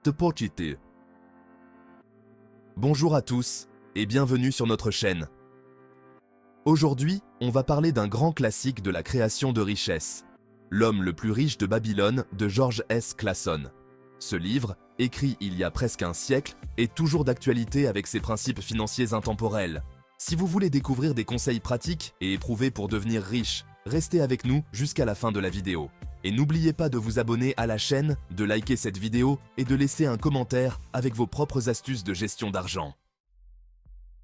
Topocite. Bonjour à tous et bienvenue sur notre chaîne. Aujourd'hui, on va parler d'un grand classique de la création de richesse, L'homme le plus riche de Babylone de George S. Clason. Ce livre, écrit il y a presque un siècle, est toujours d'actualité avec ses principes financiers intemporels. Si vous voulez découvrir des conseils pratiques et éprouvés pour devenir riche, restez avec nous jusqu'à la fin de la vidéo. Et n'oubliez pas de vous abonner à la chaîne, de liker cette vidéo et de laisser un commentaire avec vos propres astuces de gestion d'argent.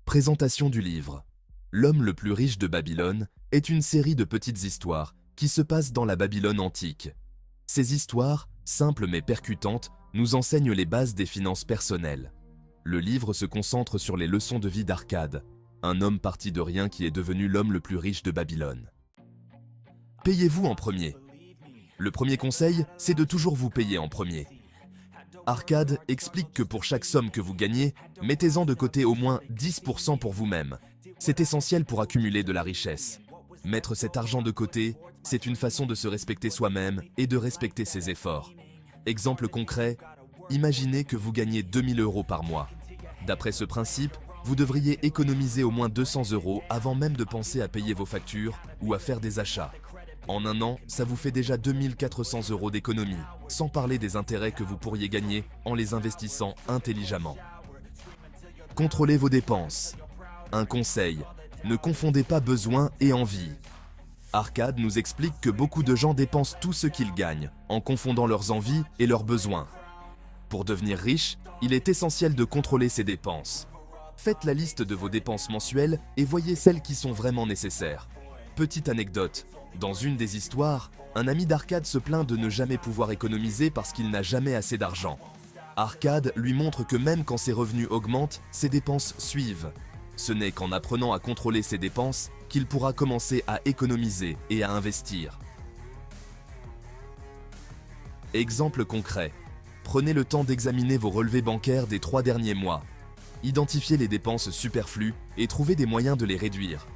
Présentation du livre. L'homme le plus riche de Babylone est une série de petites histoires qui se passent dans la Babylone antique. Ces histoires, simples mais percutantes, nous enseignent les bases des finances personnelles. Le livre se concentre sur les leçons de vie d'Arcade, un homme parti de rien qui est devenu l'homme le plus riche de Babylone. Payez-vous en premier. Le premier conseil, c'est de toujours vous payer en premier. Arcade explique que pour chaque somme que vous gagnez, mettez-en de côté au moins 10% pour vous-même. C'est essentiel pour accumuler de la richesse. Mettre cet argent de côté, c'est une façon de se respecter soi-même et de respecter ses efforts. Exemple concret, imaginez que vous gagnez 2000 € par mois. D'après ce principe, vous devriez économiser au moins 200 € avant même de penser à payer vos factures ou à faire des achats. En un an, ça vous fait déjà 2400 € d'économie, sans parler des intérêts que vous pourriez gagner en les investissant intelligemment. Contrôlez vos dépenses. Un conseil, ne confondez pas besoin et envie. Arcade nous explique que beaucoup de gens dépensent tout ce qu'ils gagnent, en confondant leurs envies et leurs besoins. Pour devenir riche, il est essentiel de contrôler ses dépenses. Faites la liste de vos dépenses mensuelles et voyez celles qui sont vraiment nécessaires. Petite anecdote. Dans une des histoires, un ami d'Arcade se plaint de ne jamais pouvoir économiser parce qu'il n'a jamais assez d'argent. Arcade lui montre que même quand ses revenus augmentent, ses dépenses suivent. Ce n'est qu'en apprenant à contrôler ses dépenses qu'il pourra commencer à économiser et à investir. Exemple concret. Prenez le temps d'examiner vos relevés bancaires des 3 derniers mois. Identifiez les dépenses superflues et trouvez des moyens de les réduire.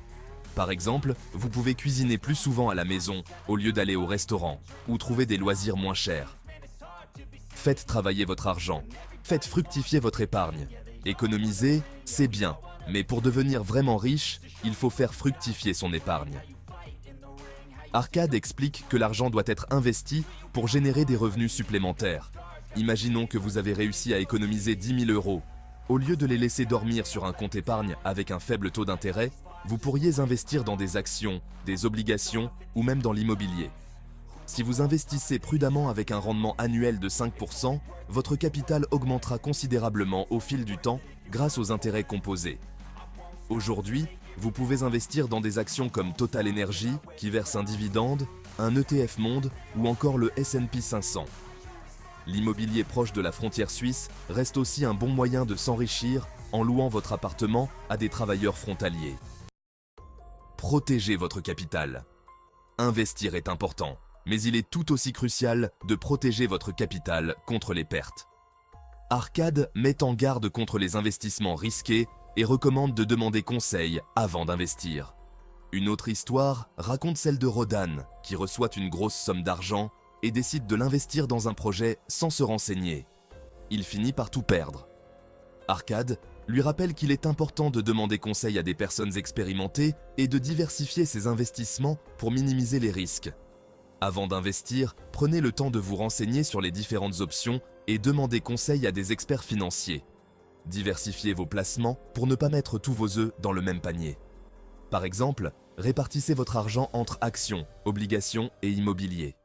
Par exemple, vous pouvez cuisiner plus souvent à la maison au lieu d'aller au restaurant ou trouver des loisirs moins chers. Faites travailler votre argent. Faites fructifier votre épargne. Économiser, c'est bien, mais pour devenir vraiment riche, il faut faire fructifier son épargne. Arcade explique que l'argent doit être investi pour générer des revenus supplémentaires. Imaginons que vous avez réussi à économiser 10 000 €. Au lieu de les laisser dormir sur un compte épargne avec un faible taux d'intérêt, vous pourriez investir dans des actions, des obligations ou même dans l'immobilier. Si vous investissez prudemment avec un rendement annuel de 5%, votre capital augmentera considérablement au fil du temps grâce aux intérêts composés. Aujourd'hui, vous pouvez investir dans des actions comme Total Energy qui verse un dividende, un ETF Monde ou encore le S&P 500. L'immobilier proche de la frontière suisse reste aussi un bon moyen de s'enrichir en louant votre appartement à des travailleurs frontaliers. Protégez votre capital. Investir est important, mais il est tout aussi crucial de protéger votre capital contre les pertes. Arcade met en garde contre les investissements risqués et recommande de demander conseil avant d'investir. Une autre histoire raconte celle de Rodan, qui reçoit une grosse somme d'argent et décide de l'investir dans un projet sans se renseigner. Il finit par tout perdre. Arcade lui rappelle qu'il est important de demander conseil à des personnes expérimentées et de diversifier ses investissements pour minimiser les risques. Avant d'investir, prenez le temps de vous renseigner sur les différentes options et demandez conseil à des experts financiers. Diversifiez vos placements pour ne pas mettre tous vos œufs dans le même panier. Par exemple, répartissez votre argent entre actions, obligations et immobilier.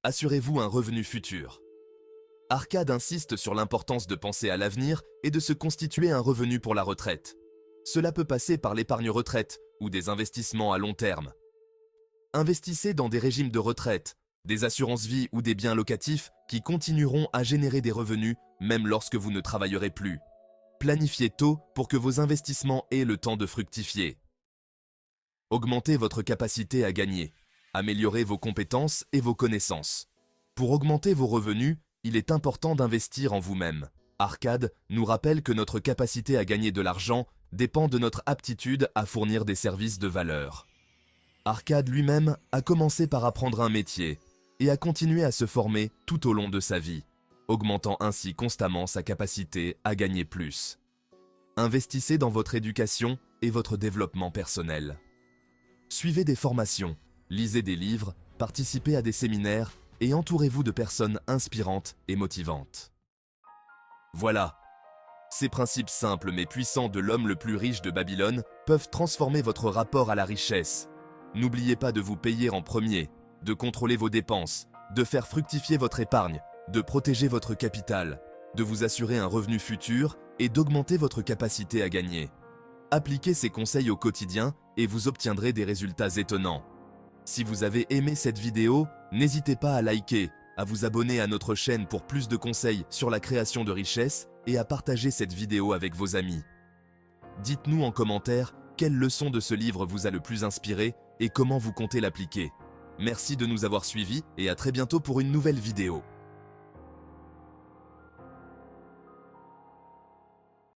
Assurez-vous un revenu futur. Arcade insiste sur l'importance de penser à l'avenir et de se constituer un revenu pour la retraite. Cela peut passer par l'épargne retraite ou des investissements à long terme. Investissez dans des régimes de retraite, des assurances-vie ou des biens locatifs qui continueront à générer des revenus même lorsque vous ne travaillerez plus. Planifiez tôt pour que vos investissements aient le temps de fructifier. Augmentez votre capacité à gagner. Améliorez vos compétences et vos connaissances. Pour augmenter vos revenus, il est important d'investir en vous-même. Arcade nous rappelle que notre capacité à gagner de l'argent dépend de notre aptitude à fournir des services de valeur. Arcade lui-même a commencé par apprendre un métier et a continué à se former tout au long de sa vie. augmentant ainsi constamment sa capacité à gagner plus. Investissez dans votre éducation et votre développement personnel. Suivez des formations, lisez des livres, participez à des séminaires et entourez-vous de personnes inspirantes et motivantes. Voilà. Ces principes simples mais puissants de l'homme le plus riche de Babylone peuvent transformer votre rapport à la richesse. N'oubliez pas de vous payer en premier, de contrôler vos dépenses, de faire fructifier votre épargne, de protéger votre capital, de vous assurer un revenu futur et d'augmenter votre capacité à gagner. Appliquez ces conseils au quotidien et vous obtiendrez des résultats étonnants. Si vous avez aimé cette vidéo, n'hésitez pas à liker, à vous abonner à notre chaîne pour plus de conseils sur la création de richesses et à partager cette vidéo avec vos amis. Dites-nous en commentaire quelle leçon de ce livre vous a le plus inspiré et comment vous comptez l'appliquer. Merci de nous avoir suivis et à très bientôt pour une nouvelle vidéo.